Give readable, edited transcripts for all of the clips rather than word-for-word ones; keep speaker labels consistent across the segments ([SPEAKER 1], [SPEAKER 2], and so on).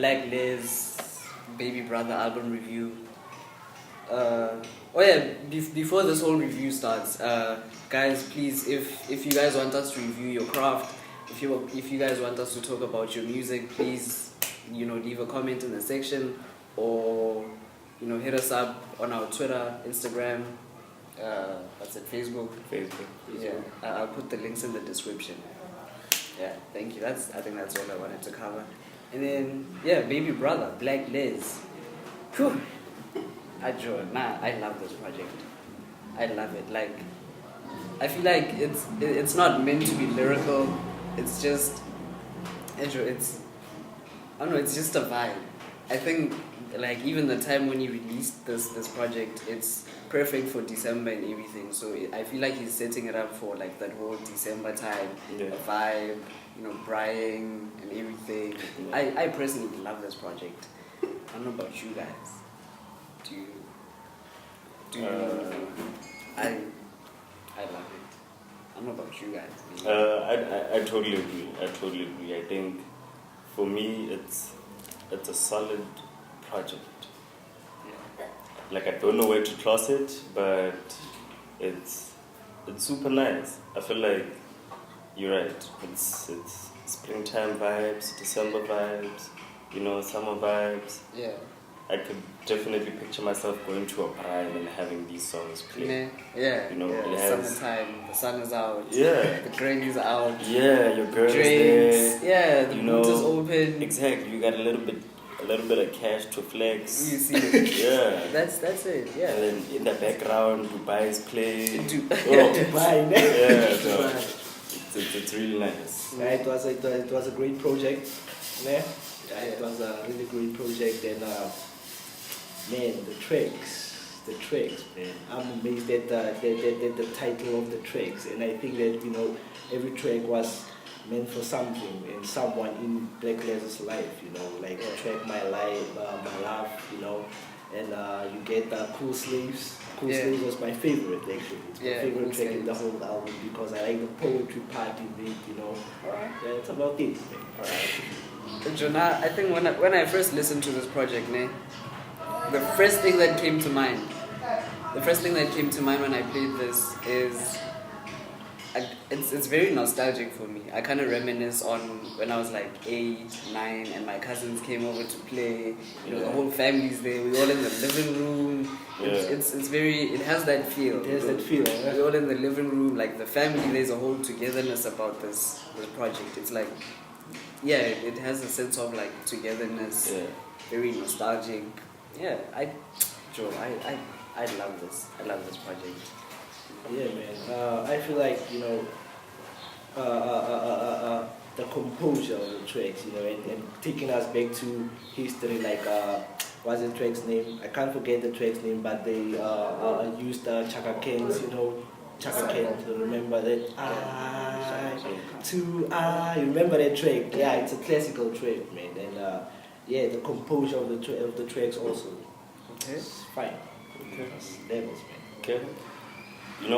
[SPEAKER 1] Blaklez, Baby Brother album review. Oh yeah, before this whole review starts, guys, please, if you guys want us to review your craft, if you guys want us to talk about your music, please, leave a comment in the section, or hit us up on our Twitter, Instagram, what's it, Facebook. Yeah, I'll put the links in the description. Yeah, thank you. I think that's all I wanted to cover. And then Baby Brother, Blaklez. Whew. I love this project. I love it. Like, I feel like it's not meant to be lyrical. It's just, I don't know. It's just a vibe. I think, like, even the time when he released this project, it's perfect for December and everything. So I feel like he's setting it up for like that whole December time, a vibe, Brian and everything. I personally love this project. I don't know about you guys. Do you? I love it. I don't know about you guys.
[SPEAKER 2] I totally agree. I think for me it's a solid project.
[SPEAKER 1] Yeah.
[SPEAKER 2] Like, I don't know where to class it, but it's super nice. I feel like you're right. It's springtime vibes, December vibes, summer vibes.
[SPEAKER 1] Yeah.
[SPEAKER 2] I could definitely picture myself going to a parade and having these songs play.
[SPEAKER 1] Yeah.
[SPEAKER 2] It has
[SPEAKER 1] summertime, the sun is out.
[SPEAKER 2] Yeah.
[SPEAKER 1] The granny's out.
[SPEAKER 2] Yeah, your girl's
[SPEAKER 1] drinks.
[SPEAKER 2] there.
[SPEAKER 1] Yeah, the boot is open.
[SPEAKER 2] Exactly. You got a little bit of cash to flex.
[SPEAKER 1] You see it.
[SPEAKER 2] Yeah.
[SPEAKER 1] That's it. Yeah.
[SPEAKER 2] And then in the background, Dubai is playing.
[SPEAKER 1] Dubai.
[SPEAKER 2] Yeah. So it's really nice.
[SPEAKER 3] Yeah, it was a great project. Yeah. It was a really great project, and man, the tracks, man. I'm amazed at the title of the tracks, and I think that every track was meant for something and someone in Blaklez's life. Like the track My Life, My Love, and you get Cool Slaves. Cool Slaves was my favorite, actually. It's my favorite
[SPEAKER 1] Cool
[SPEAKER 3] track
[SPEAKER 1] Slaves.
[SPEAKER 3] in the whole album because I like the poetry part in it.
[SPEAKER 1] Alright.
[SPEAKER 3] Yeah, it's about it, man.
[SPEAKER 1] Alright. Jonah, I think when I first listened to this project, the first thing that came to mind when I played this is it's very nostalgic for me. I kind of reminisce on when I was like 8, 9, and my cousins came over to play. The whole family's there. We're all in the living room. It has that feel.
[SPEAKER 3] It has that feel. Yeah?
[SPEAKER 1] We're all in the living room, like the family. There's a whole togetherness about this project. It's like, it has a sense of like togetherness.
[SPEAKER 2] Yeah.
[SPEAKER 1] Very nostalgic. Yeah, I love this. I love this project.
[SPEAKER 3] Yeah, man. I feel like the composure of the tracks, and taking us back to history. Like, what's the track's name? I can't forget the track's name, but they used Chaka Khan's, Chaka Khan. To remember that. You remember that track? Yeah, it's a classical track, man. And the composure of the tracks also.
[SPEAKER 1] Okay.
[SPEAKER 3] It's fine.
[SPEAKER 2] Okay.
[SPEAKER 3] It's levels, man.
[SPEAKER 2] Okay.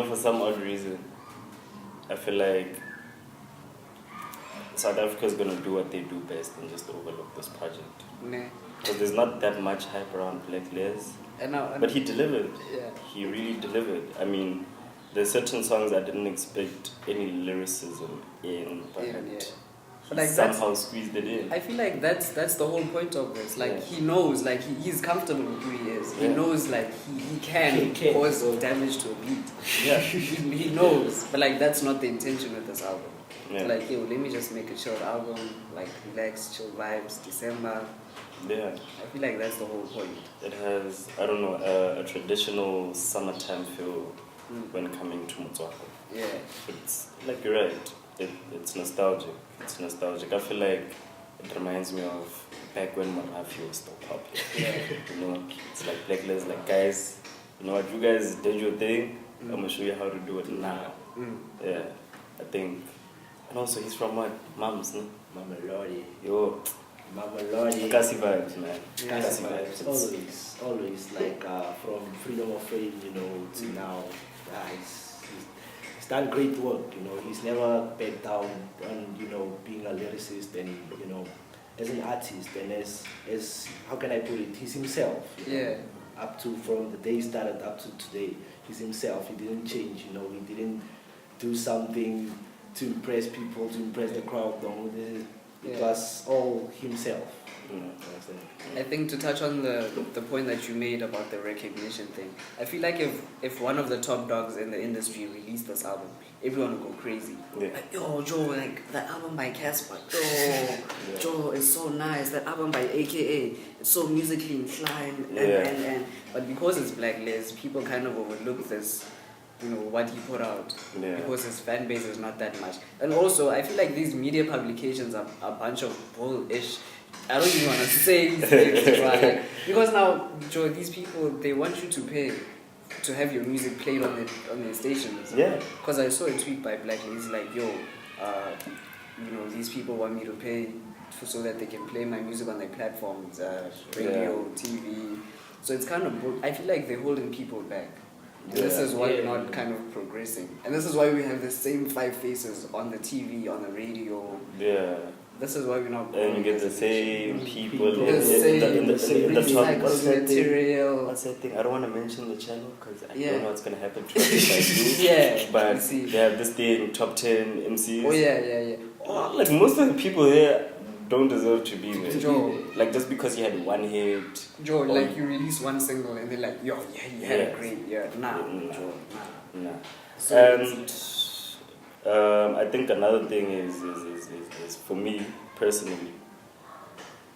[SPEAKER 2] For some odd reason, I feel like South Africa is gonna do what they do best and just overlook this project. Because there's not that much hype around Blaklez. But he delivered.
[SPEAKER 1] Yeah.
[SPEAKER 2] He really delivered. I mean, there's certain songs I didn't expect any lyricism in, but
[SPEAKER 1] But like
[SPEAKER 2] somehow squeezed it in.
[SPEAKER 1] I feel like that's the whole point of this. Like, he knows, like he's comfortable with who he is. He knows, like he can cause damage to a beat.
[SPEAKER 2] Yeah.
[SPEAKER 1] he knows, but like that's not the intention with this album.
[SPEAKER 2] Yeah.
[SPEAKER 1] Like, let me just make a short album, like relax, chill vibes, December.
[SPEAKER 2] Yeah.
[SPEAKER 1] I feel like that's the whole point.
[SPEAKER 2] It has, I don't know, a traditional summertime feel when coming to Motswako.
[SPEAKER 1] Yeah.
[SPEAKER 2] It's like, you're right. It's nostalgic. It's nostalgic. I feel like it reminds me of back when Marafi was still popular.
[SPEAKER 1] Yeah.
[SPEAKER 2] It's like Blaklez, like, guys, what, you guys did your thing, I'm gonna show you how to do it now. Yeah, I think. And also, he's from what? Mums, no?
[SPEAKER 3] Mama Lordy.
[SPEAKER 2] Yo.
[SPEAKER 3] Mama Lordy.
[SPEAKER 2] Kasi vibes, man.
[SPEAKER 3] Kasi vibes. Always like from Freedom of Fame, to now. He's done great work, He's never backed down on, being a lyricist and, as an artist and as how can I put it? He's himself. You know?
[SPEAKER 1] Yeah.
[SPEAKER 3] Up to from the day he started up to today, he's himself. He didn't change. You know, he didn't do something to impress people, to impress the crowd. No, it was all himself. You know,
[SPEAKER 1] I think to touch on the point that you made about the recognition thing, I feel like if one of the top dogs in the industry released this album, everyone would go crazy.
[SPEAKER 2] Yeah.
[SPEAKER 1] Like, yo, Joe, like that album by Casper, Joe, it's so nice. That album by AKA, it's so musically inclined, and but because it's Blaklez, people kind of overlook this, you know, what he put out, because his fan base is not that much. And also, I feel like these media publications are a bunch of bullish. I don't even want to say these things, but like, because now, Joe, these people, they want you to pay to have your music played on their stations.
[SPEAKER 2] Yeah.
[SPEAKER 1] Because I saw a tweet by Blaklez like, yo, you know, these people want me to pay so that they can play my music on their platforms, radio, TV. So it's kind of, I feel like they're holding people back. And this is why we're not kind of progressing. And this is why we have the same 5 faces on the TV, on the radio.
[SPEAKER 2] Yeah.
[SPEAKER 1] This is why we're not.
[SPEAKER 2] And you get the same people in
[SPEAKER 1] the
[SPEAKER 2] the top.
[SPEAKER 1] What's that material?
[SPEAKER 2] What's that thing? I don't want to mention the channel because I don't know what's going to happen to us if I do.
[SPEAKER 1] Yeah.
[SPEAKER 2] But they have this thing, top 10 MCs.
[SPEAKER 1] Oh, yeah.
[SPEAKER 2] Oh, like most of the people here don't deserve to be there.
[SPEAKER 1] Joe.
[SPEAKER 2] Like just because you had one hit.
[SPEAKER 1] Joe, like you release one single and they're like, yo, yeah, you had a great year. Nah, Joe, nah. So
[SPEAKER 2] and I think another thing is for me personally,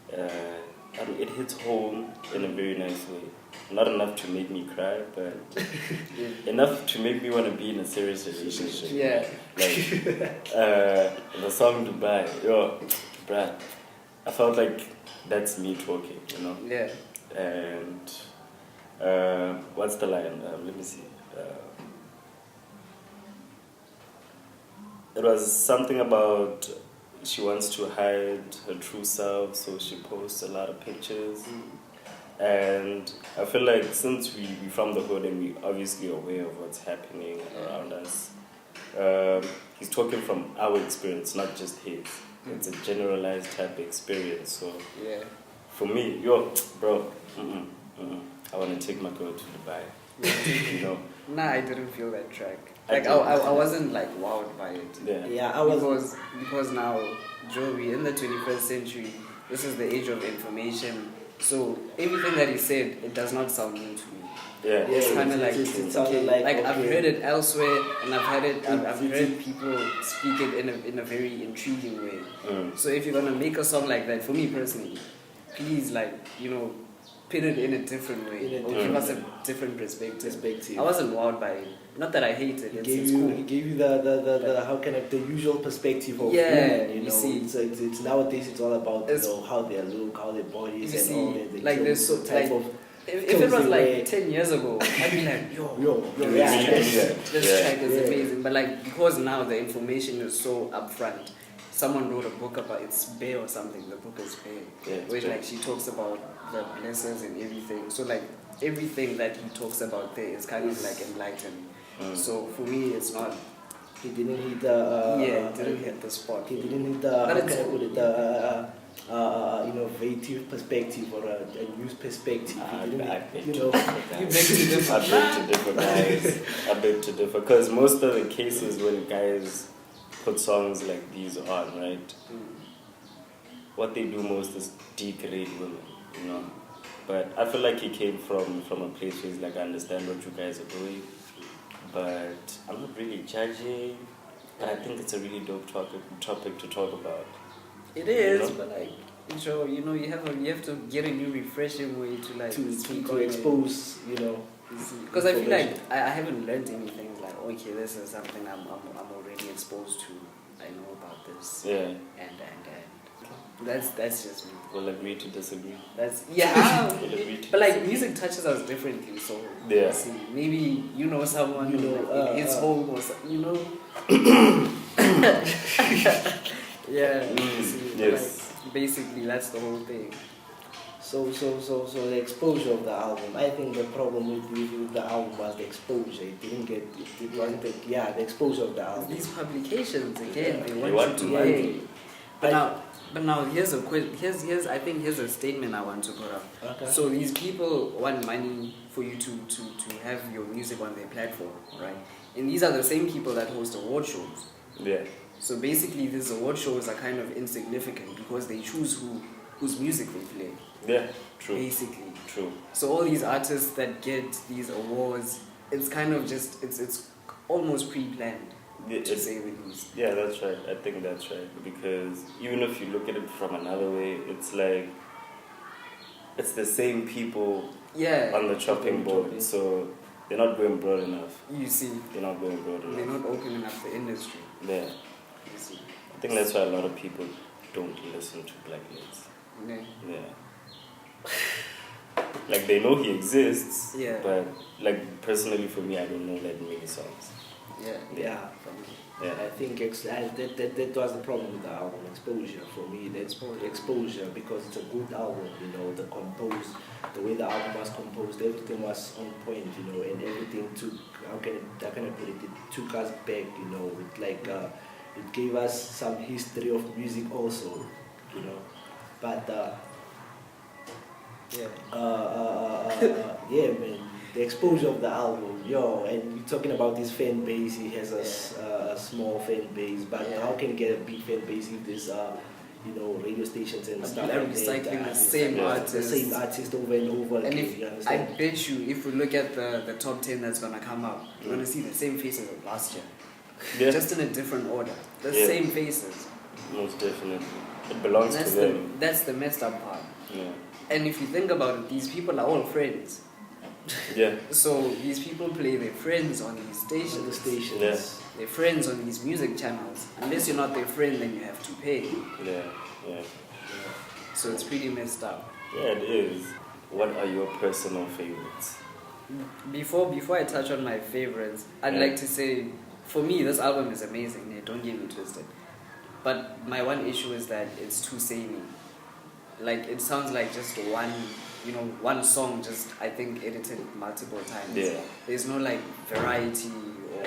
[SPEAKER 2] it hits home in a very nice way. Not enough to make me cry, but enough to make me want to be in a serious relationship.
[SPEAKER 1] Yeah.
[SPEAKER 2] Like the song Dubai, yo, bruh, I felt like that's me talking, you know.
[SPEAKER 1] Yeah.
[SPEAKER 2] And what's the line? Let me see. It was something about she wants to hide her true self, so she posts a lot of pictures. And I feel like since we're from the hood and we're obviously aware of what's happening around us, he's talking from our experience, not just his. It's a generalized type of experience. So for me, bro, I want to take my girl to Dubai. You know?
[SPEAKER 1] Nah, I didn't feel that track. Like I wasn't like wowed by it.
[SPEAKER 3] Yeah, I was
[SPEAKER 1] because now, Joe, we in the 21st century. This is the age of information. So everything that he said, it does not sound new to me.
[SPEAKER 2] Yeah,
[SPEAKER 1] it's kind of like
[SPEAKER 3] it sounded like
[SPEAKER 1] I've heard it elsewhere, and I've heard people speak it in a very intriguing way. So if you're gonna make a song like that, for me personally, please put it in a different way, or give us a different perspective. I wasn't wowed by it. Not that I hate it. It's cool.
[SPEAKER 3] He gave you the how can I, the usual perspective of women, you know.
[SPEAKER 1] See,
[SPEAKER 3] it's nowadays it's all about how they look, how their bodies, and all that.
[SPEAKER 1] Like there's so type of. If it was like 10 years ago, I'd be like, this track is amazing. But like because now the information is so upfront. Someone wrote a book about it's Bear or something. The book is Bear, where like she talks about the blessings and everything. So like everything that he talks about there is kind of like enlightened. So for me, it's not.
[SPEAKER 3] He didn't hit the.
[SPEAKER 1] Didn't hit the spot.
[SPEAKER 3] He didn't hit the. How can I put it? The innovative perspective or a news perspective.
[SPEAKER 2] You beg to differ, guys. I beg to differ because most of the cases when guys put songs like these on, right? What they do most is degrade women, you know. But I feel like he came from a place where he's like, I understand what you guys are doing, but I'm not really judging. But I think it's a really dope topic to talk about.
[SPEAKER 1] It is, but like, you have to get a new refreshing way to like
[SPEAKER 3] to expose, you know.
[SPEAKER 1] Because I feel like I haven't learned anything like, okay, this is something I'm already exposed to. I know about this.
[SPEAKER 2] Yeah.
[SPEAKER 1] And that's just me.
[SPEAKER 2] We'll agree to disagree.
[SPEAKER 1] We'll
[SPEAKER 2] agree to
[SPEAKER 1] but like music touches us differently, so let's see. Maybe you know someone in his home or you know.
[SPEAKER 2] Yes.
[SPEAKER 1] Like, basically, that's the whole thing.
[SPEAKER 3] So the exposure of the album. I think the problem with the album was the exposure. It wasn't the exposure of the album.
[SPEAKER 1] These publications again, they want you to pay. But now, But now here's a statement I want to put up.
[SPEAKER 3] Okay.
[SPEAKER 1] So these people want money for you to have your music on their platform, right? And these are the same people that host award shows.
[SPEAKER 2] Yeah.
[SPEAKER 1] So basically, these award shows are kind of insignificant because they choose whose music they play.
[SPEAKER 2] Yeah. True.
[SPEAKER 1] Basically.
[SPEAKER 2] True.
[SPEAKER 1] So all these artists that get these awards, it's kind of just it's almost pre-planned.
[SPEAKER 2] Yeah,
[SPEAKER 1] To say the least.
[SPEAKER 2] yeah, that's right. I think that's right. Because even if you look at it from another way, it's like it's the same people
[SPEAKER 1] Yeah.
[SPEAKER 2] on the chopping board. So they're not going broad enough.
[SPEAKER 1] You see,
[SPEAKER 2] They're not going broad enough.
[SPEAKER 1] they're not opening up the industry.
[SPEAKER 2] Yeah.
[SPEAKER 1] You see.
[SPEAKER 2] I think that's why a lot of people don't listen to Blaklez.
[SPEAKER 1] Yeah.
[SPEAKER 2] Yeah. Like they know he exists,
[SPEAKER 1] Yeah.
[SPEAKER 2] but like personally for me, I don't know that many songs.
[SPEAKER 1] Yeah.
[SPEAKER 3] Yeah.
[SPEAKER 2] Yeah.
[SPEAKER 3] I think that was the problem with the album, exposure for me. That's exposure because it's a good album, you know, the way the album was composed, everything was on point, you know, and everything took, how can I put it, it took us back, you know, with like, it gave us some history of music also, you know, but yeah, man, the exposure of the album, and you're talking about this fan base, he has a small fan base, but how can you get a big fan base if there's you know, radio stations and stuff like
[SPEAKER 1] recycling
[SPEAKER 3] that,
[SPEAKER 1] the same artist.
[SPEAKER 3] the same artist over and over
[SPEAKER 1] And
[SPEAKER 3] again,
[SPEAKER 1] if
[SPEAKER 3] you
[SPEAKER 1] I
[SPEAKER 3] understand?
[SPEAKER 1] bet you, if we look at the top 10 that's gonna come up, you're gonna see the same faces of last year,
[SPEAKER 2] Yeah.
[SPEAKER 1] just in a different order. The
[SPEAKER 2] Yeah.
[SPEAKER 1] same faces.
[SPEAKER 2] Most definitely. It belongs
[SPEAKER 1] That's
[SPEAKER 2] to them.
[SPEAKER 1] that's the messed up part.
[SPEAKER 2] Yeah.
[SPEAKER 1] And if you think about it, these people are all friends.
[SPEAKER 2] Yeah.
[SPEAKER 1] So these people play their friends on these stations.
[SPEAKER 3] The stations.
[SPEAKER 2] Yeah.
[SPEAKER 1] Their friends on these music channels. Unless you're not their friend, then you have to pay.
[SPEAKER 2] Yeah. Yeah.
[SPEAKER 1] So it's pretty messed up.
[SPEAKER 2] Yeah, it is. What are your personal favorites?
[SPEAKER 1] Before I touch on my favorites, I'd
[SPEAKER 2] Yeah.
[SPEAKER 1] like to say, for me, this album is amazing. Yeah, don't get me twisted. But my one issue is that it's too samey. Like, it sounds like just one song, just, I think, edited multiple times.
[SPEAKER 2] Yeah.
[SPEAKER 1] There's no, like, variety or,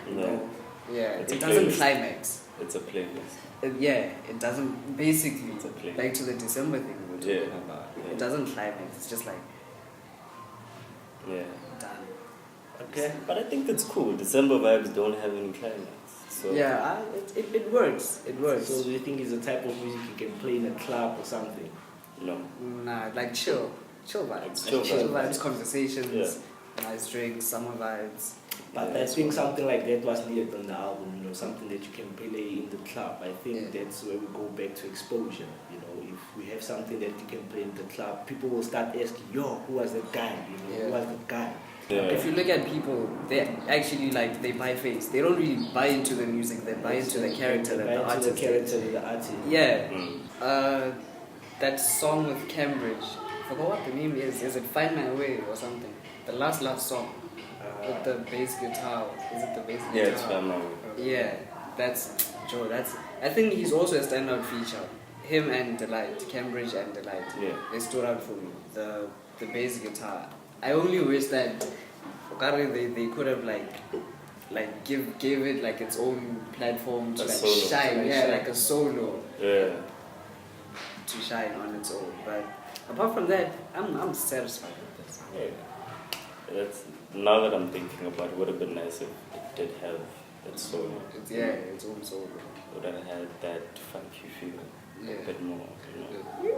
[SPEAKER 1] you
[SPEAKER 2] Yeah.
[SPEAKER 1] know, yeah,
[SPEAKER 2] It's a
[SPEAKER 1] it doesn't
[SPEAKER 2] playlist.
[SPEAKER 1] climax.
[SPEAKER 2] It's a playlist.
[SPEAKER 1] It doesn't, basically,
[SPEAKER 2] It's a playlist.
[SPEAKER 1] like to the December thing we were talking
[SPEAKER 2] Yeah.
[SPEAKER 1] about.
[SPEAKER 2] Yeah.
[SPEAKER 1] It doesn't climax, it's just like,
[SPEAKER 2] Yeah.
[SPEAKER 1] done.
[SPEAKER 3] Okay.
[SPEAKER 2] But I think that's cool. December vibes don't have any climax. So
[SPEAKER 1] Yeah, it works. It works.
[SPEAKER 3] So do you think it's a type of music you can play in a club or something?
[SPEAKER 2] no.
[SPEAKER 1] Nah, like chill vibes.
[SPEAKER 2] Chill
[SPEAKER 1] vibes, conversations,
[SPEAKER 2] Yeah.
[SPEAKER 1] nice drinks, summer vibes.
[SPEAKER 3] But
[SPEAKER 2] Yeah,
[SPEAKER 3] I think something like that was needed on the album, you know, something that you can play in the club. I think
[SPEAKER 1] Yeah.
[SPEAKER 3] that's where we go back to exposure. You know, if we have something that you can play in the club, people will start asking, who was that guy? You know,
[SPEAKER 1] Yeah.
[SPEAKER 3] who was the guy?
[SPEAKER 2] Yeah.
[SPEAKER 1] If you look at people, they actually like they buy face. They don't really buy into the music. They buy into the character that
[SPEAKER 3] Buy
[SPEAKER 1] the
[SPEAKER 3] into
[SPEAKER 1] artist.
[SPEAKER 3] the character of the artist.
[SPEAKER 1] Yeah.
[SPEAKER 2] Mm.
[SPEAKER 1] That song with Cambridge. I forgot what the name is. Is it Find My Way or something? The last song with the bass guitar. Is it the bass guitar?
[SPEAKER 2] Yeah, it's family.
[SPEAKER 1] Yeah, that's Joe. I think he's also a standout feature. Him and de-lite, Cambridge and de-lite.
[SPEAKER 2] Yeah.
[SPEAKER 1] They stood out for me. The bass guitar. I only wish that they could have gave it like its own platform to
[SPEAKER 2] A
[SPEAKER 1] like
[SPEAKER 2] solo.
[SPEAKER 1] shine. Yeah, like a solo
[SPEAKER 2] Yeah.
[SPEAKER 1] to shine on its own. But apart from that, I'm satisfied with this.
[SPEAKER 2] Yeah. That's now that I'm thinking about it, would have been nice if it did have that solo.
[SPEAKER 1] Its own solo.
[SPEAKER 2] Would have had that funky feel
[SPEAKER 1] Yeah.
[SPEAKER 2] a bit more, you know.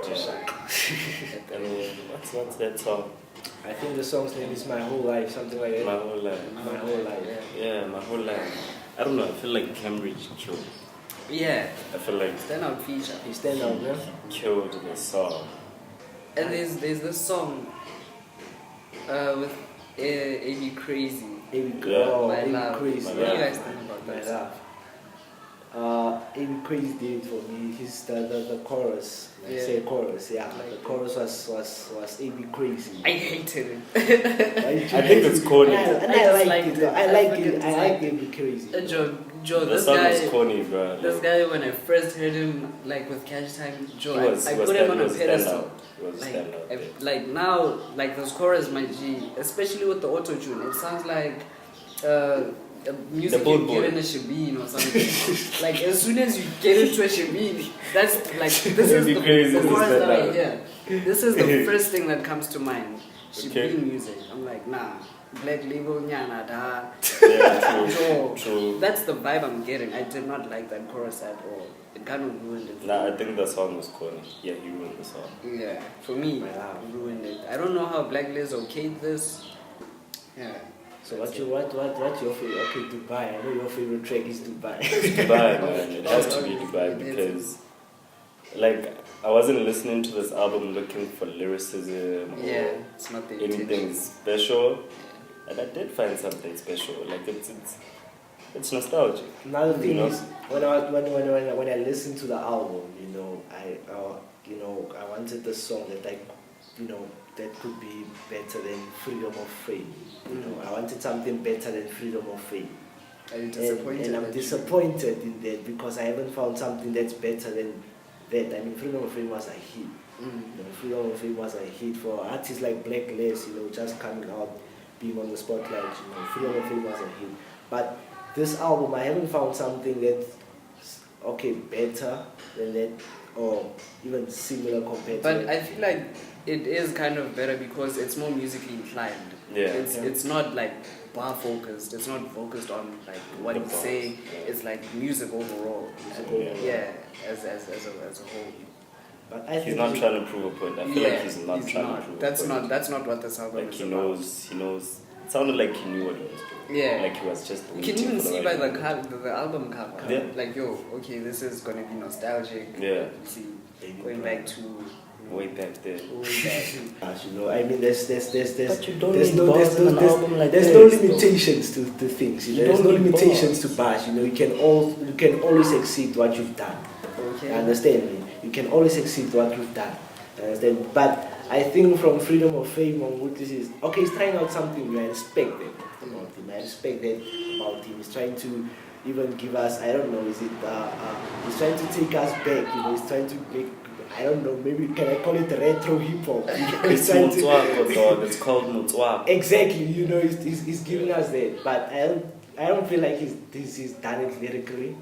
[SPEAKER 1] To shine.
[SPEAKER 2] I mean, what's that song?
[SPEAKER 3] I think the song's name is My Whole Life, something like that.
[SPEAKER 2] My whole life.
[SPEAKER 3] My Whole Life.
[SPEAKER 2] Yeah, my whole life. I don't know. I feel like Cambridge killed.
[SPEAKER 1] Yeah.
[SPEAKER 2] I feel like
[SPEAKER 1] Standout feature.
[SPEAKER 3] He stand out, man.
[SPEAKER 2] killed the song.
[SPEAKER 1] And there's this song with A.B. Crazy.
[SPEAKER 3] Amy,
[SPEAKER 2] Yeah.
[SPEAKER 1] My
[SPEAKER 3] Amy
[SPEAKER 1] love.
[SPEAKER 3] Crazy.
[SPEAKER 1] What
[SPEAKER 2] My
[SPEAKER 1] do you
[SPEAKER 2] love.
[SPEAKER 1] guys think about
[SPEAKER 3] My
[SPEAKER 1] that?
[SPEAKER 3] love. Amy Crazy did it for me. He's the chorus. I
[SPEAKER 1] Yeah.
[SPEAKER 3] say chorus, yeah.
[SPEAKER 1] Like
[SPEAKER 3] the
[SPEAKER 1] it.
[SPEAKER 3] chorus was Amy Crazy.
[SPEAKER 1] I hated it.
[SPEAKER 2] I think it's corny.
[SPEAKER 3] And
[SPEAKER 1] I
[SPEAKER 3] I
[SPEAKER 1] just
[SPEAKER 3] like
[SPEAKER 1] liked
[SPEAKER 3] it.
[SPEAKER 1] it.
[SPEAKER 3] I
[SPEAKER 1] I
[SPEAKER 3] like
[SPEAKER 1] fucking
[SPEAKER 3] it. I
[SPEAKER 1] just
[SPEAKER 3] like
[SPEAKER 1] liked
[SPEAKER 3] Amy Crazy.
[SPEAKER 1] Joe,
[SPEAKER 2] The
[SPEAKER 1] this
[SPEAKER 2] song
[SPEAKER 1] guy,
[SPEAKER 2] was corny, bro.
[SPEAKER 1] this guy, when I first heard him, like with Cash Time, Joe,
[SPEAKER 2] He was-
[SPEAKER 1] I
[SPEAKER 2] he was
[SPEAKER 1] put him
[SPEAKER 2] stand-
[SPEAKER 1] on
[SPEAKER 2] he
[SPEAKER 1] a
[SPEAKER 2] was
[SPEAKER 1] pedestal.
[SPEAKER 2] standout. He was
[SPEAKER 1] Like,
[SPEAKER 2] standout, yeah.
[SPEAKER 1] like now, like those chorus, my G, especially with the auto tune, it sounds like music
[SPEAKER 2] The
[SPEAKER 1] you
[SPEAKER 2] boat
[SPEAKER 1] get in a shebeen or something. Like as soon as you get into a shebeen, that's like this is
[SPEAKER 2] It'd be
[SPEAKER 1] the,
[SPEAKER 2] crazy
[SPEAKER 1] the
[SPEAKER 2] to
[SPEAKER 1] chorus
[SPEAKER 2] say
[SPEAKER 1] that I
[SPEAKER 2] that.
[SPEAKER 1] hear. This is the first thing that comes to mind. Shebeen
[SPEAKER 2] Okay.
[SPEAKER 1] music. I'm like, nah, Black Label, nyana da.
[SPEAKER 2] Yeah, true.
[SPEAKER 1] So
[SPEAKER 2] True.
[SPEAKER 1] that's the vibe I'm getting. I did not like that chorus at all. It kind of ruined it.
[SPEAKER 2] Nah, I think the song was corny. Yeah, he ruined the song.
[SPEAKER 1] Yeah, for me,
[SPEAKER 3] Wow.
[SPEAKER 1] it ruined it. I don't know how Blaklez okayed this. Yeah.
[SPEAKER 3] So what your favorite? Okay, Dubai. I know your favorite track is Dubai.
[SPEAKER 2] Dubai, man. It has to be Dubai because, like, I wasn't listening to this album looking for lyricism or
[SPEAKER 1] Yeah, it's not the
[SPEAKER 2] anything
[SPEAKER 1] intention.
[SPEAKER 2] special, and I did find something special. Like it's nostalgic.
[SPEAKER 3] Another thing
[SPEAKER 2] You know?
[SPEAKER 3] is when I listened to the album, I wanted the song that could be better than Freedom of Fame. I wanted something better than Freedom of Fame.
[SPEAKER 1] Are you disappointed?
[SPEAKER 3] And I'm disappointed in that because I haven't found something that's better than that. I mean, Freedom of Fame was a hit. Freedom of Fame was a hit for artists like Blaklez, just coming out, being on the spotlight. Freedom of Fame was a hit. But this album, I haven't found something that's better than that, or even similar compared to
[SPEAKER 1] But
[SPEAKER 3] that.
[SPEAKER 1] I feel like it is kind of better because it's more musically inclined.
[SPEAKER 2] Yeah.
[SPEAKER 1] It's not like bar focused. It's not focused on like what
[SPEAKER 2] The
[SPEAKER 1] he's
[SPEAKER 2] bars,
[SPEAKER 1] saying.
[SPEAKER 2] yeah.
[SPEAKER 1] It's like music overall. Yeah, as a whole.
[SPEAKER 3] But I
[SPEAKER 2] He's
[SPEAKER 3] think
[SPEAKER 2] not trying to prove a point. I feel like he's not trying to prove
[SPEAKER 1] That's
[SPEAKER 2] a point.
[SPEAKER 1] that's not what this album
[SPEAKER 2] Like
[SPEAKER 1] is
[SPEAKER 2] he
[SPEAKER 1] about.
[SPEAKER 2] knows. It sounded like he knew what he was doing.
[SPEAKER 1] Yeah.
[SPEAKER 2] Like he was just.
[SPEAKER 1] You can
[SPEAKER 2] waiting
[SPEAKER 1] even
[SPEAKER 2] for
[SPEAKER 1] see
[SPEAKER 2] right
[SPEAKER 1] by the
[SPEAKER 2] moment.
[SPEAKER 1] the album cover.
[SPEAKER 2] Yeah.
[SPEAKER 1] Like, okay, this is gonna be nostalgic.
[SPEAKER 2] Yeah.
[SPEAKER 1] You see, going back to
[SPEAKER 2] Way back there.
[SPEAKER 1] way back.
[SPEAKER 3] I mean, there's
[SPEAKER 2] But you don't
[SPEAKER 3] there's
[SPEAKER 2] need
[SPEAKER 3] no
[SPEAKER 2] bars in an album like
[SPEAKER 3] there's
[SPEAKER 2] this,
[SPEAKER 3] no
[SPEAKER 2] though.
[SPEAKER 3] limitations to things.
[SPEAKER 2] You
[SPEAKER 3] There's
[SPEAKER 2] don't
[SPEAKER 3] no
[SPEAKER 2] need
[SPEAKER 3] limitations
[SPEAKER 2] bars.
[SPEAKER 3] to bars. You can always exceed what you've done.
[SPEAKER 1] Okay.
[SPEAKER 3] You understand me? You can always exceed what you've done. You understand? But I think from Freedom of Fame on what this is, okay, he's trying out something new. I respect that about him. I respect that about him. He's trying to even give us, I don't know, is it, he's trying to take us back. He's trying to make, I don't know, maybe can I call it retro hip hop?
[SPEAKER 2] It's Motswako, dog. It's called Motswako.
[SPEAKER 3] Exactly, he's giving us that. But I don't feel like he's done it lyrically.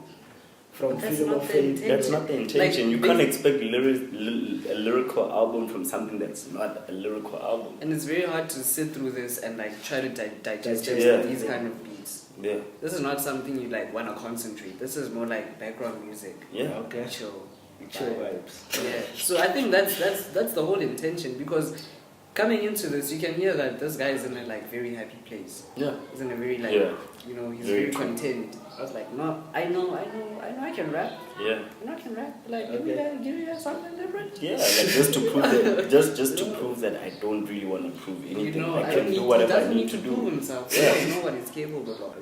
[SPEAKER 3] From
[SPEAKER 1] That's
[SPEAKER 3] Freedom
[SPEAKER 1] not
[SPEAKER 3] of
[SPEAKER 1] the
[SPEAKER 3] Fame.
[SPEAKER 1] intention.
[SPEAKER 2] That's not the intention.
[SPEAKER 1] Like,
[SPEAKER 2] You can't expect a lyrical album from something that's not a lyrical album.
[SPEAKER 1] And it's very hard to sit through this and like try to digest
[SPEAKER 2] Yeah.
[SPEAKER 1] these kind of beats.
[SPEAKER 2] Yeah.
[SPEAKER 1] This is not something you like want to concentrate. This is more like background music.
[SPEAKER 2] Yeah.
[SPEAKER 3] Okay.
[SPEAKER 1] Chill.
[SPEAKER 3] Chill vibes.
[SPEAKER 1] Yeah. So I think that's the whole intention because coming into this, you can hear that this guy is in a like very happy place.
[SPEAKER 2] Yeah.
[SPEAKER 1] He's in a very like
[SPEAKER 2] Yeah.
[SPEAKER 1] he's
[SPEAKER 2] Very
[SPEAKER 1] very
[SPEAKER 2] true.
[SPEAKER 1] content. I was like, no, I know I can rap.
[SPEAKER 2] Yeah.
[SPEAKER 1] I can rap. Like
[SPEAKER 3] Okay.
[SPEAKER 1] give me something different.
[SPEAKER 2] Yeah, like just to prove that, just to prove that I don't really want to prove anything. I
[SPEAKER 1] I
[SPEAKER 2] can
[SPEAKER 1] don't
[SPEAKER 2] do
[SPEAKER 1] need,
[SPEAKER 2] whatever
[SPEAKER 1] he
[SPEAKER 2] I
[SPEAKER 1] doesn't
[SPEAKER 2] need
[SPEAKER 1] need
[SPEAKER 2] to
[SPEAKER 1] to prove
[SPEAKER 2] do.
[SPEAKER 1] himself.
[SPEAKER 2] Yeah.
[SPEAKER 1] He doesn't know what he's capable of.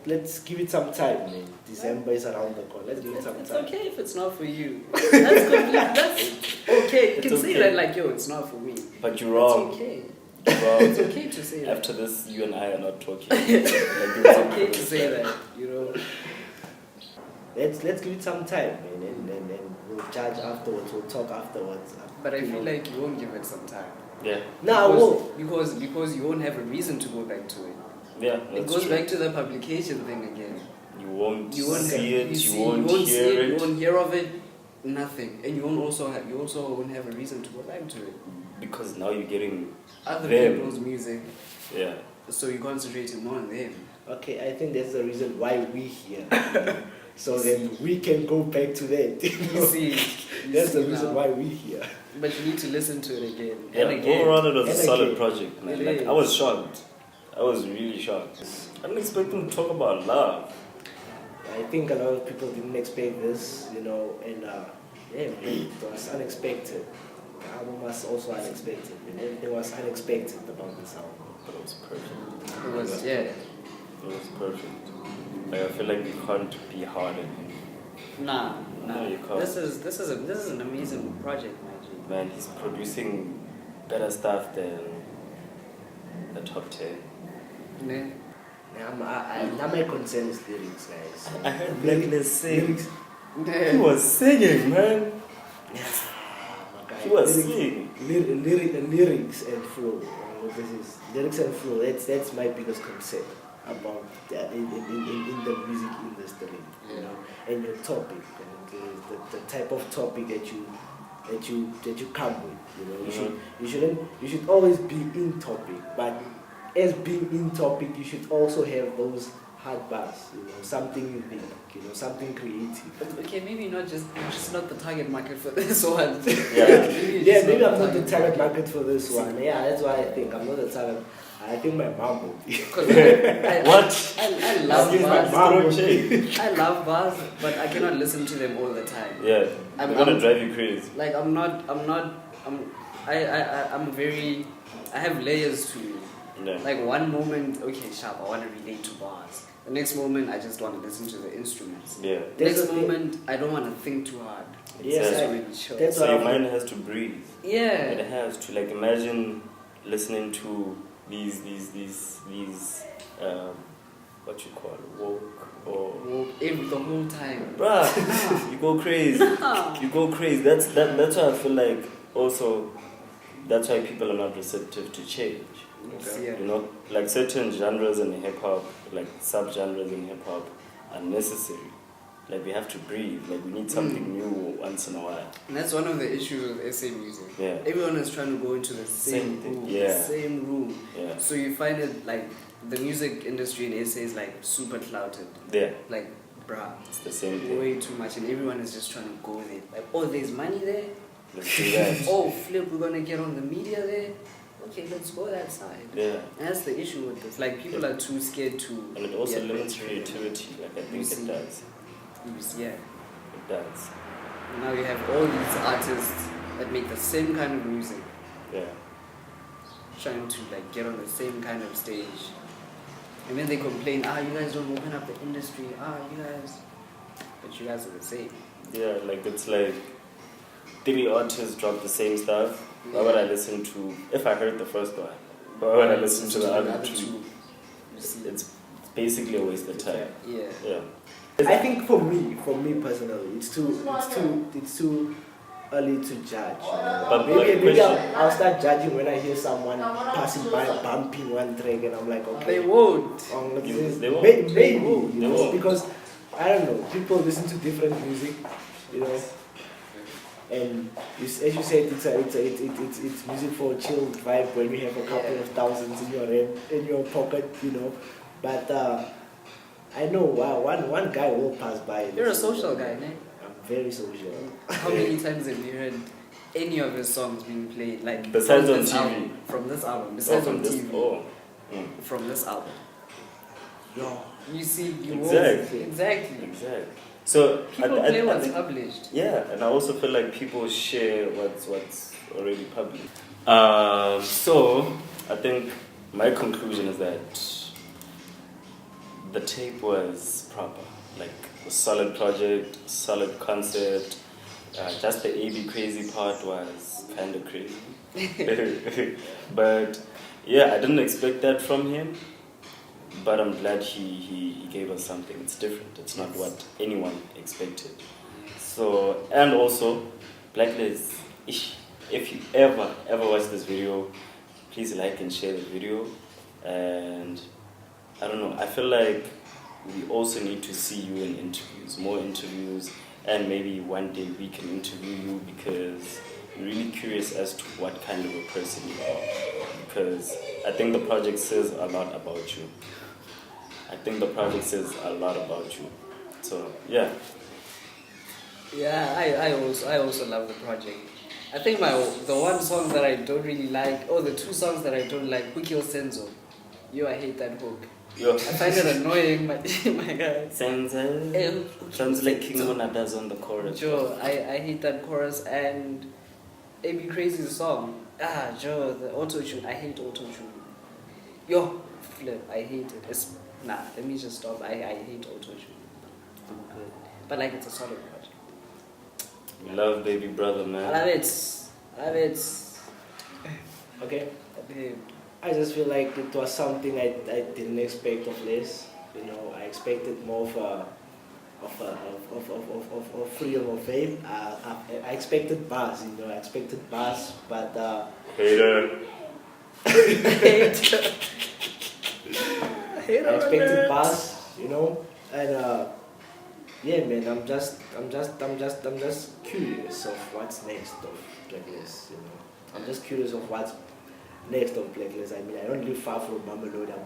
[SPEAKER 3] Let's give it some time, man. December is around the corner. Let's give it some
[SPEAKER 1] It's
[SPEAKER 3] time.
[SPEAKER 1] okay if it's not for you. That's complete. That's okay. You
[SPEAKER 2] It's
[SPEAKER 1] can say
[SPEAKER 2] okay.
[SPEAKER 1] that like, yo, it's not for me.
[SPEAKER 2] But you're wrong.
[SPEAKER 1] It's okay.
[SPEAKER 2] You're wrong.
[SPEAKER 1] It's okay to say that.
[SPEAKER 2] After this, you and I are not talking.
[SPEAKER 1] It's okay to say that.
[SPEAKER 3] Let's give it some time, man, and we'll judge afterwards. We'll talk afterwards.
[SPEAKER 1] But I feel like you won't give it some time.
[SPEAKER 2] Yeah.
[SPEAKER 3] No, I won't.
[SPEAKER 1] Because you won't have a reason to go back to it.
[SPEAKER 2] Yeah.
[SPEAKER 1] It
[SPEAKER 2] That's
[SPEAKER 1] goes
[SPEAKER 2] true.
[SPEAKER 1] back to the publication thing again.
[SPEAKER 2] You won't
[SPEAKER 1] You won't
[SPEAKER 2] see it.
[SPEAKER 1] you
[SPEAKER 2] won't
[SPEAKER 1] see
[SPEAKER 2] hear
[SPEAKER 1] it. You
[SPEAKER 2] it.
[SPEAKER 1] won't hear of it. Nothing. And you also won't have a reason to go back to it.
[SPEAKER 2] Because now you're getting.
[SPEAKER 1] Other
[SPEAKER 2] Them.
[SPEAKER 1] people's music.
[SPEAKER 2] Yeah.
[SPEAKER 1] So you're concentrating more on them.
[SPEAKER 3] Okay, I think that's the reason why we're here. So that we can go back to that.
[SPEAKER 1] You see.
[SPEAKER 3] That's the
[SPEAKER 1] see
[SPEAKER 3] reason
[SPEAKER 1] now.
[SPEAKER 3] why we're here.
[SPEAKER 1] But you need to listen to it again.
[SPEAKER 2] Yeah.
[SPEAKER 1] And again.
[SPEAKER 2] Overall, it was a
[SPEAKER 3] And
[SPEAKER 2] solid
[SPEAKER 3] again.
[SPEAKER 2] project, man.
[SPEAKER 1] It
[SPEAKER 2] Like
[SPEAKER 1] is.
[SPEAKER 2] I was shocked. I was really shocked. I didn't expect them to talk about love.
[SPEAKER 3] I think a lot of people didn't expect this, and it was unexpected. The album was also unexpected, and everything was unexpected about this album.
[SPEAKER 2] But it was perfect.
[SPEAKER 1] It was, yeah.
[SPEAKER 2] It was perfect. Like I feel like you can't be harder than him.
[SPEAKER 1] Nah.
[SPEAKER 2] No, you can't.
[SPEAKER 1] This is an amazing project, my G.
[SPEAKER 2] Man, he's producing better stuff than the top 10.
[SPEAKER 1] Yeah.
[SPEAKER 3] Now my concern is lyrics, guys.
[SPEAKER 2] I heard Blaklez sing.
[SPEAKER 3] Lyrics,
[SPEAKER 2] He was singing, man.
[SPEAKER 3] my guy.
[SPEAKER 2] He was
[SPEAKER 3] lyrics,
[SPEAKER 2] singing.
[SPEAKER 3] lyrics and flow. This is lyrics and flow. That's my biggest concern. about in the music industry, you know, and your topic, and the type of topic that you come with, you know. You should always be in topic, but as being in topic, you should also have those hard bars, you know, something unique, you know, something creative.
[SPEAKER 1] But okay, maybe not just not the target market for this one.
[SPEAKER 3] Maybe I'm not the target market for this one. Yeah, that's why I think I'm not the target. I think my mom will be.
[SPEAKER 2] What?
[SPEAKER 1] I love
[SPEAKER 2] My
[SPEAKER 1] bars.
[SPEAKER 2] mom will change.
[SPEAKER 1] I love bars, but I cannot listen to them all the time.
[SPEAKER 2] Yeah, I'm gonna drive you crazy.
[SPEAKER 1] Like I have layers to me.
[SPEAKER 2] Yeah.
[SPEAKER 1] Like one moment, okay, sharp, I want to relate to bars. The next moment, I just want to listen to the instruments.
[SPEAKER 2] Yeah.
[SPEAKER 1] The next moment, I don't want to think too hard.
[SPEAKER 3] Yes,
[SPEAKER 1] That's really chill.
[SPEAKER 3] that's
[SPEAKER 2] So
[SPEAKER 3] what
[SPEAKER 2] your mind has to breathe.
[SPEAKER 1] Yeah.
[SPEAKER 2] It has to, like, imagine listening to these what you call it, woke or
[SPEAKER 1] The whole time.
[SPEAKER 2] bruh, you go crazy. You go crazy. That's why I feel like also that's why people are not receptive to change.
[SPEAKER 1] Okay. Yeah.
[SPEAKER 2] You know, like certain genres in hip hop, like sub-genres in hip hop, are necessary. Like we have to breathe. Like we need something new once in a while.
[SPEAKER 1] And that's one of the issues with SA music.
[SPEAKER 2] Yeah.
[SPEAKER 1] Everyone is trying to go into the same
[SPEAKER 2] thing.
[SPEAKER 1] room.
[SPEAKER 2] Yeah.
[SPEAKER 1] Same room.
[SPEAKER 2] Yeah.
[SPEAKER 1] So you find it like the music industry in SA is like super clouded.
[SPEAKER 2] Yeah.
[SPEAKER 1] Like, bruh,
[SPEAKER 2] It's the same thing.
[SPEAKER 1] way too much, and everyone is just trying to go there. Like, oh, there's money there.
[SPEAKER 2] Let's do that.
[SPEAKER 1] Oh, flip, we're gonna get on the media there. Okay, let's go that side.
[SPEAKER 2] Yeah.
[SPEAKER 1] And that's the issue with this. Like, people are too scared to.
[SPEAKER 2] And it also
[SPEAKER 1] be
[SPEAKER 2] limits
[SPEAKER 1] adventurous.
[SPEAKER 2] creativity. Like I think it does.
[SPEAKER 1] Yeah.
[SPEAKER 2] It does.
[SPEAKER 1] Now you have all these artists that make the same kind of music,
[SPEAKER 2] Yeah.
[SPEAKER 1] trying to like get on the same kind of stage, and then they complain, you guys don't open up the industry, you guys, but you guys are the same.
[SPEAKER 2] Yeah, like it's like 3 artists drop the same stuff. Why would I listen to, if I heard the first one, why would I listen to the other two?
[SPEAKER 1] You see,
[SPEAKER 2] It's basically a waste of time.
[SPEAKER 1] yeah.
[SPEAKER 2] Yeah.
[SPEAKER 3] I think for me personally, it's too early to judge. You know?
[SPEAKER 2] But
[SPEAKER 3] maybe I'll start judging when I hear someone passing by bumping one track, and I'm like, okay.
[SPEAKER 1] They won't.
[SPEAKER 2] They won't.
[SPEAKER 3] Maybe, you
[SPEAKER 2] They
[SPEAKER 3] know,
[SPEAKER 2] won't.
[SPEAKER 3] because I don't know. People listen to different music, you know. And as you said, it's music for a chill vibe when you have a couple of thousands in your pocket, you know. But I know one guy will pass by.
[SPEAKER 1] You're a social guy, ne?
[SPEAKER 3] I'm very social.
[SPEAKER 1] How many times have you heard any of his songs being played? Like
[SPEAKER 2] Besides
[SPEAKER 1] from
[SPEAKER 2] on
[SPEAKER 1] this
[SPEAKER 2] TV?
[SPEAKER 1] album, from this album. Besides on TV.
[SPEAKER 2] Mm.
[SPEAKER 1] From this album.
[SPEAKER 3] No.
[SPEAKER 1] You see, you
[SPEAKER 2] Exactly.
[SPEAKER 1] won't. Exactly.
[SPEAKER 2] Exactly. So
[SPEAKER 1] People play what's published.
[SPEAKER 2] Yeah, and I also feel like people share what's already published. So I think my conclusion is that the tape was proper, like a solid project, solid concept. Just the AB crazy part was kind of crazy, but yeah, I didn't expect that from him. But I'm glad he gave us something. It's different. It's not what anyone expected. So, and also, Blaklez, if you ever watch this video, please like and share the video. And I don't know, I feel like we also need to see you in interviews, more interviews, and maybe one day we can interview you because we're really curious as to what kind of a person you are. Because I think the project says a lot about you. So yeah.
[SPEAKER 1] Yeah, I also love the project. I think the one song that I don't really like, or the 2 songs that I don't like, Who Kills Senzo? I hate that hook.
[SPEAKER 2] Yo.
[SPEAKER 1] I find it annoying, my guy.
[SPEAKER 2] Senzo sounds like King Mona does on the chorus.
[SPEAKER 1] Joe, I hate that chorus, and AB Crazy's song. Joe, the auto-tune, I hate auto-tune. Yo, flip, I hate it. Let me just stop. I hate auto-tune. I'm good. But like, it's a solid project.
[SPEAKER 2] We love Baby Brother, man.
[SPEAKER 1] I love it.
[SPEAKER 3] Okay.
[SPEAKER 1] Babe.
[SPEAKER 3] I just feel like it was something I didn't expect of less. You know, I expected more of freedom of fame. I expected bars. You know, but
[SPEAKER 2] Hater.
[SPEAKER 3] expected buzz, you know, and yeah, man, I'm just curious of what's next of Blaklez, you know. I'm just curious of what's next of Blaklez. I mean, I don't live far from Mamelodi. I'm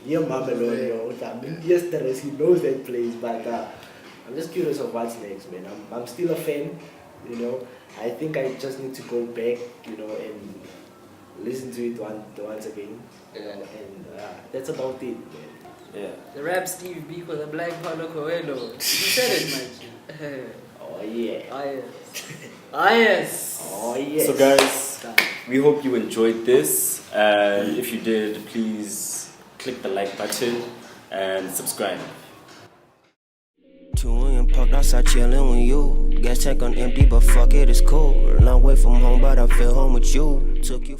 [SPEAKER 3] near Mamelodi, you know. I mean, yesterday he knows that place, but I'm just curious of what's next, man. I'm still a fan, you know. I think I just need to go back, you know, and listen to it once again, you know, and that's about it, man.
[SPEAKER 2] Yeah.
[SPEAKER 1] The rap Steve Biko, the Black Paulo Coelho. You said it, man.
[SPEAKER 3] Oh yeah.
[SPEAKER 1] Ah, yes. Ah, yes.
[SPEAKER 3] Oh yes.
[SPEAKER 2] So guys, we hope you enjoyed this, and if you did, please click the like button and subscribe.
[SPEAKER 4] 2 million parked outside chillin' with you. Gas tank on empty, but fuck it, it's cool. Long way from home, but I feel home with you. Took you.